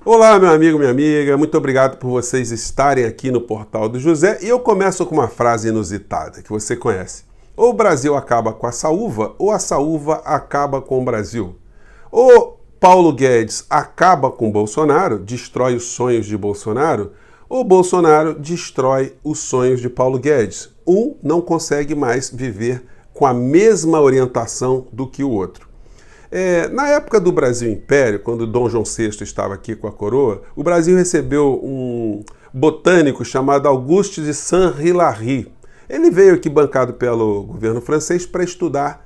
Olá, meu amigo, minha amiga, muito obrigado por vocês estarem aqui no Portal do José. E eu começo com uma frase inusitada que você conhece. Ou o Brasil acaba com a saúva, ou a saúva acaba com o Brasil. Ou Paulo Guedes acaba com Bolsonaro, destrói os sonhos de Bolsonaro, ou Bolsonaro destrói os sonhos de Paulo Guedes. Um não consegue mais viver com a mesma orientação do que o outro. Na época do Brasil Império, quando Dom João VI estava aqui com a coroa, o Brasil recebeu um botânico chamado Auguste de Saint-Hilaire. Ele veio aqui bancado pelo governo francês para estudar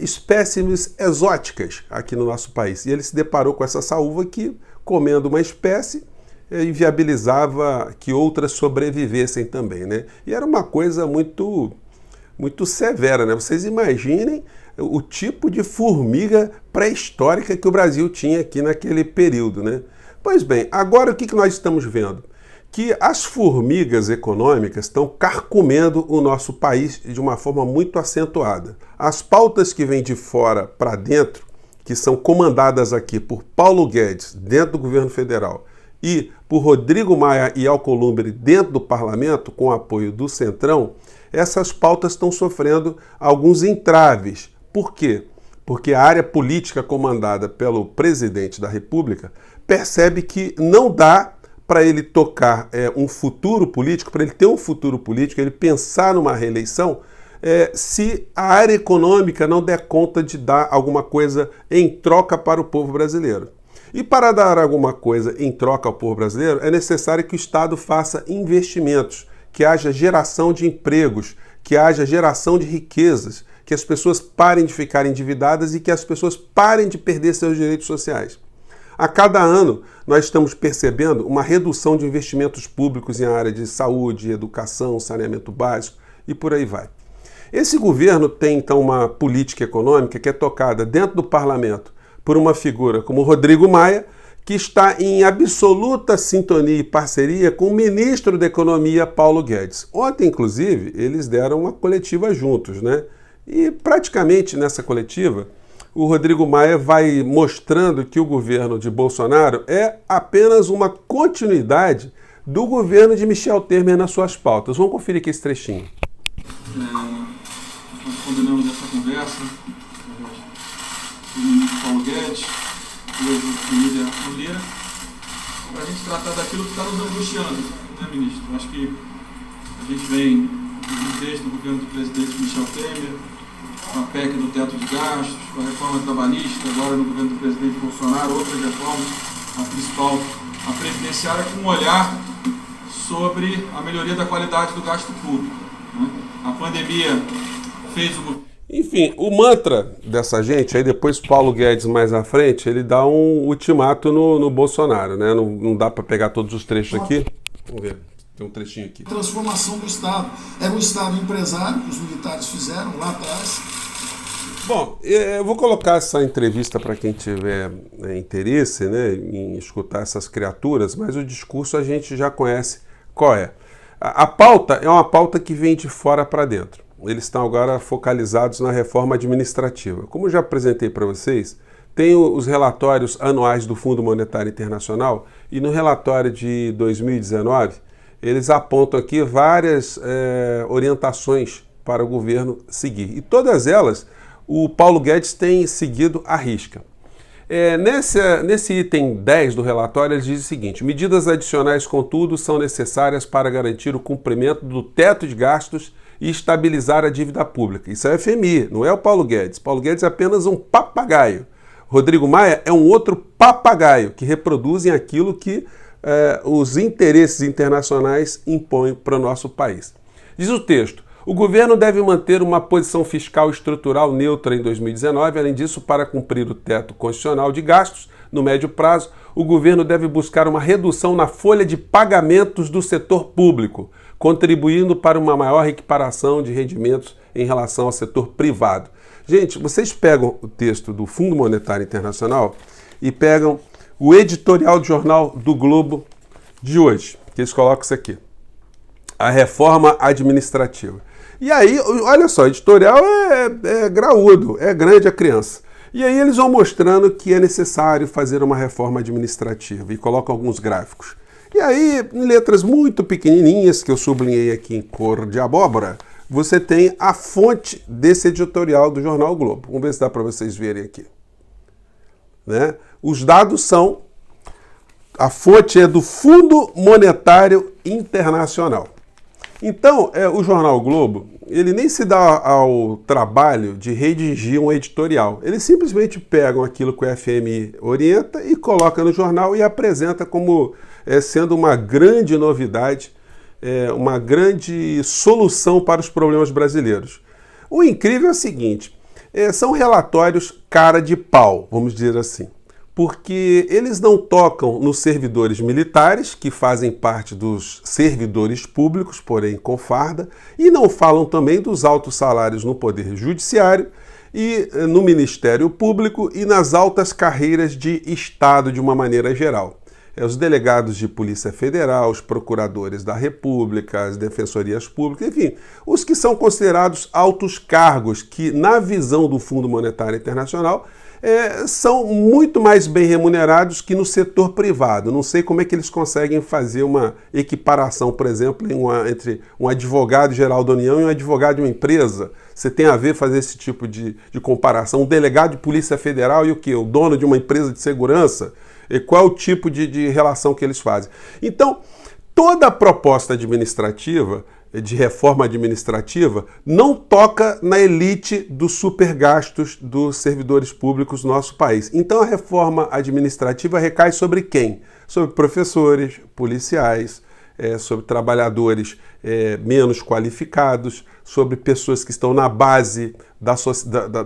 espécimes exóticas aqui no nosso país. E ele se deparou com essa saúva que, comendo uma espécie, inviabilizava que outras sobrevivessem também, né? E era uma coisa muito severa, né? Vocês imaginem o tipo de formiga pré-histórica que o Brasil tinha aqui naquele período, né? Pois bem, agora o que nós estamos vendo? Que as formigas econômicas estão carcomendo o nosso país de uma forma muito acentuada. As pautas que vêm de fora para dentro, que são comandadas aqui por Paulo Guedes, dentro do governo federal, e por Rodrigo Maia e Alcolumbre dentro do parlamento, com apoio do Centrão, essas pautas estão sofrendo alguns entraves. Por quê? Porque a área política comandada pelo presidente da República percebe que não dá para ele tocar um futuro político, para ele ter um futuro político, ele pensar numa reeleição, se a área econômica não der conta de dar alguma coisa em troca para o povo brasileiro. E para dar alguma coisa em troca ao povo brasileiro, é necessário que o Estado faça investimentos, que haja geração de empregos, que haja geração de riquezas, que as pessoas parem de ficar endividadas e que as pessoas parem de perder seus direitos sociais. A cada ano, nós estamos percebendo uma redução de investimentos públicos em área de saúde, educação, saneamento básico e por aí vai. Esse governo tem, então, uma política econômica que é tocada dentro do parlamento por uma figura como Rodrigo Maia, que está em absoluta sintonia e parceria com o ministro da Economia, Paulo Guedes. Ontem, inclusive, eles deram uma coletiva juntos, né? E praticamente nessa coletiva, o Rodrigo Maia vai mostrando que o governo de Bolsonaro é apenas uma continuidade do governo de Michel Temer nas suas pautas. Vamos conferir aqui esse trechinho. Nós combinamos essa conversa com o ministro Paulo Guedes, hoje o líder Lira, para a gente tratar daquilo que está nos angustiando, né, ministro? Acho que a gente vem desde o governo do presidente Michel Temer, com a PEC do teto de gastos, com a reforma trabalhista, agora no governo do presidente Bolsonaro, outras reformas, a principal, a previdenciária, com um olhar sobre a melhoria da qualidade do gasto público, né? A pandemia fez o... Enfim, o mantra dessa gente, aí depois Paulo Guedes mais à frente, ele dá um ultimato no Bolsonaro, né? Não dá para pegar todos os trechos aqui. Vamos ver, tem um trechinho aqui. Transformação do Estado. Era um Estado empresário que os militares fizeram lá atrás. Bom, eu vou colocar essa entrevista para quem tiver interesse, né, em escutar essas criaturas, mas o discurso a gente já conhece qual é. A pauta é uma pauta que vem de fora para dentro. Eles estão agora focalizados na reforma administrativa. Como eu já apresentei para vocês, tem os relatórios anuais do Fundo Monetário Internacional e no relatório de 2019 eles apontam aqui várias orientações para o governo seguir. E todas elas o Paulo Guedes tem seguido à risca. Nesse item 10 do relatório, ele diz o seguinte: medidas adicionais, contudo, são necessárias para garantir o cumprimento do teto de gastos e estabilizar a dívida pública. Isso é o FMI, não é o Paulo Guedes. Paulo Guedes é apenas um papagaio. Rodrigo Maia é um outro papagaio que reproduzem aquilo que os interesses internacionais impõem para o nosso país. Diz o texto: o governo deve manter uma posição fiscal estrutural neutra em 2019. Além disso, para cumprir o teto constitucional de gastos, no médio prazo, o governo deve buscar uma redução na folha de pagamentos do setor público, contribuindo para uma maior equiparação de rendimentos em relação ao setor privado. Gente, vocês pegam o texto do Fundo Monetário Internacional e pegam o editorial do jornal do Globo de hoje, que eles colocam isso aqui: a reforma administrativa. E aí, olha só, editorial é graúdo, é grande a criança. E aí eles vão mostrando que é necessário fazer uma reforma administrativa e colocam alguns gráficos. E aí, em letras muito pequenininhas, que eu sublinhei aqui em cor de abóbora, você tem a fonte desse editorial do Jornal o Globo. Vamos ver se dá para vocês verem aqui. Né? Os dados são... A fonte é do Fundo Monetário Internacional. Então, o Jornal o Globo, ele nem se dá ao trabalho de redigir um editorial. Eles simplesmente pegam aquilo que o FMI orienta e coloca no jornal e apresenta como sendo uma grande novidade, uma grande solução para os problemas brasileiros. O incrível é o seguinte, são relatórios cara de pau, vamos dizer assim. Porque eles não tocam nos servidores militares, que fazem parte dos servidores públicos, porém com farda, e não falam também dos altos salários no Poder Judiciário, e no Ministério Público e nas altas carreiras de Estado de uma maneira geral. Os delegados de Polícia Federal, os procuradores da República, as defensorias públicas, enfim, os que são considerados altos cargos, que na visão do Fundo Monetário Internacional são muito mais bem remunerados que no setor privado. Não sei como é que eles conseguem fazer uma equiparação, por exemplo, entre um advogado-geral da União e um advogado de uma empresa. Você tem a ver fazer esse tipo de comparação? Um delegado de Polícia Federal e o quê? O dono de uma empresa de segurança? E qual é o tipo de relação que eles fazem? Então, toda a proposta administrativa, de reforma administrativa, não toca na elite dos supergastos dos servidores públicos do nosso país. Então a reforma administrativa recai sobre quem? Sobre professores, policiais, sobre trabalhadores menos qualificados, sobre pessoas que estão na base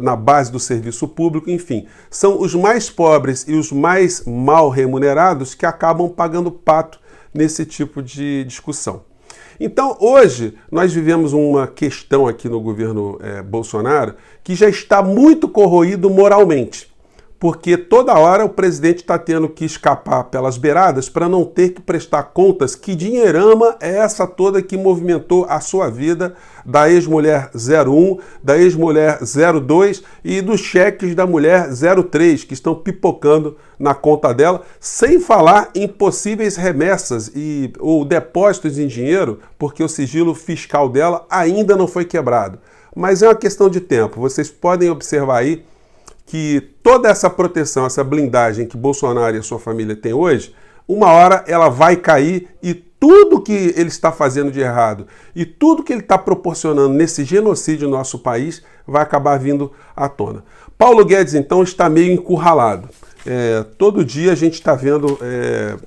na base do serviço público, enfim. São os mais pobres e os mais mal remunerados que acabam pagando pato nesse tipo de discussão. Então, hoje, nós vivemos uma questão aqui no governo Bolsonaro que já está muito corroído moralmente, porque toda hora o presidente está tendo que escapar pelas beiradas para não ter que prestar contas que dinheirama é essa toda que movimentou a sua vida, da ex-mulher 01, da ex-mulher 02 e dos cheques da mulher 03, que estão pipocando na conta dela, sem falar em possíveis remessas ou depósitos em dinheiro, porque o sigilo fiscal dela ainda não foi quebrado. Mas é uma questão de tempo. Vocês podem observar aí que toda essa proteção, essa blindagem que Bolsonaro e a sua família têm hoje, uma hora ela vai cair e tudo que ele está fazendo de errado e tudo que ele está proporcionando nesse genocídio no nosso país vai acabar vindo à tona. Paulo Guedes, então, está meio encurralado. Todo dia a gente está vendo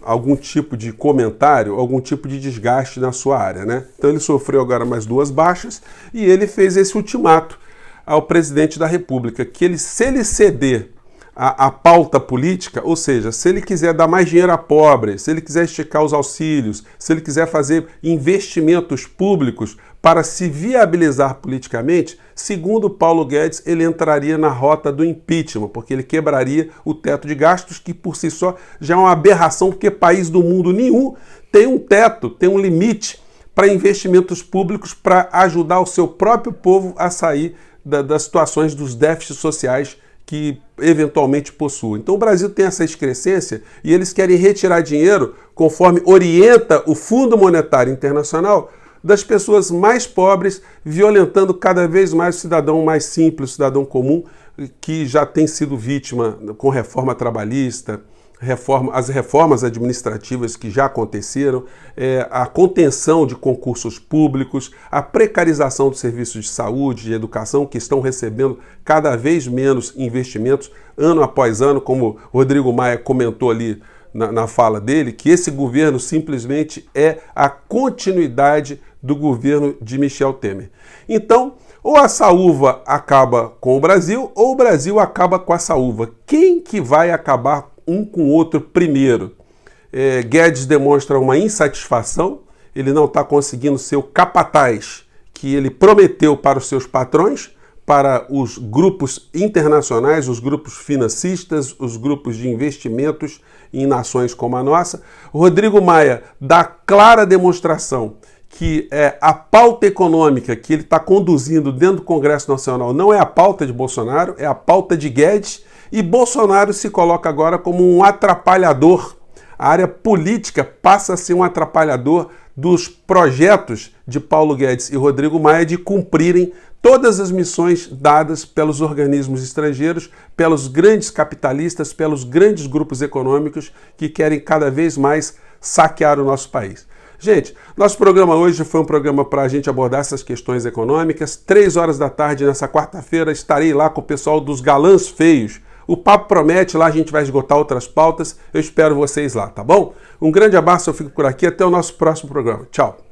algum tipo de comentário, algum tipo de desgaste na sua área, né? Então ele sofreu agora mais 2 baixas e ele fez esse ultimato ao presidente da República, que se ele ceder a pauta política, ou seja, se ele quiser dar mais dinheiro a pobres, se ele quiser esticar os auxílios, se ele quiser fazer investimentos públicos para se viabilizar politicamente, segundo Paulo Guedes, ele entraria na rota do impeachment, porque ele quebraria o teto de gastos, que por si só já é uma aberração, porque país do mundo nenhum tem um teto, tem um limite para investimentos públicos para ajudar o seu próprio povo a sair das situações dos déficits sociais que eventualmente possuem. Então o Brasil tem essa excrescência e eles querem retirar dinheiro, conforme orienta o Fundo Monetário Internacional, das pessoas mais pobres, violentando cada vez mais o cidadão mais simples, o cidadão comum, que já tem sido vítima com reforma trabalhista, as reformas administrativas que já aconteceram, a contenção de concursos públicos, a precarização dos serviços de saúde, de educação, que estão recebendo cada vez menos investimentos, ano após ano, como Rodrigo Maia comentou ali na fala dele, que esse governo simplesmente é a continuidade do governo de Michel Temer. Então, ou a saúva acaba com o Brasil, ou o Brasil acaba com a saúva. Quem que vai acabar um com o outro primeiro? Guedes demonstra uma insatisfação, ele não está conseguindo ser o capataz que ele prometeu para os seus patrões, para os grupos internacionais, os grupos financistas, os grupos de investimentos em nações como a nossa. Rodrigo Maia dá clara demonstração que a pauta econômica que ele está conduzindo dentro do Congresso Nacional não é a pauta de Bolsonaro, é a pauta de Guedes, e Bolsonaro se coloca agora como um atrapalhador. A área política passa a ser um atrapalhador dos projetos de Paulo Guedes e Rodrigo Maia de cumprirem todas as missões dadas pelos organismos estrangeiros, pelos grandes capitalistas, pelos grandes grupos econômicos que querem cada vez mais saquear o nosso país. Gente, nosso programa hoje foi um programa para a gente abordar essas questões econômicas. 3 horas da tarde, nessa quarta-feira, estarei lá com o pessoal dos Galãs Feios. O papo promete, lá a gente vai esgotar outras pautas. Eu espero vocês lá, tá bom? Um grande abraço, eu fico por aqui. Até o nosso próximo programa. Tchau!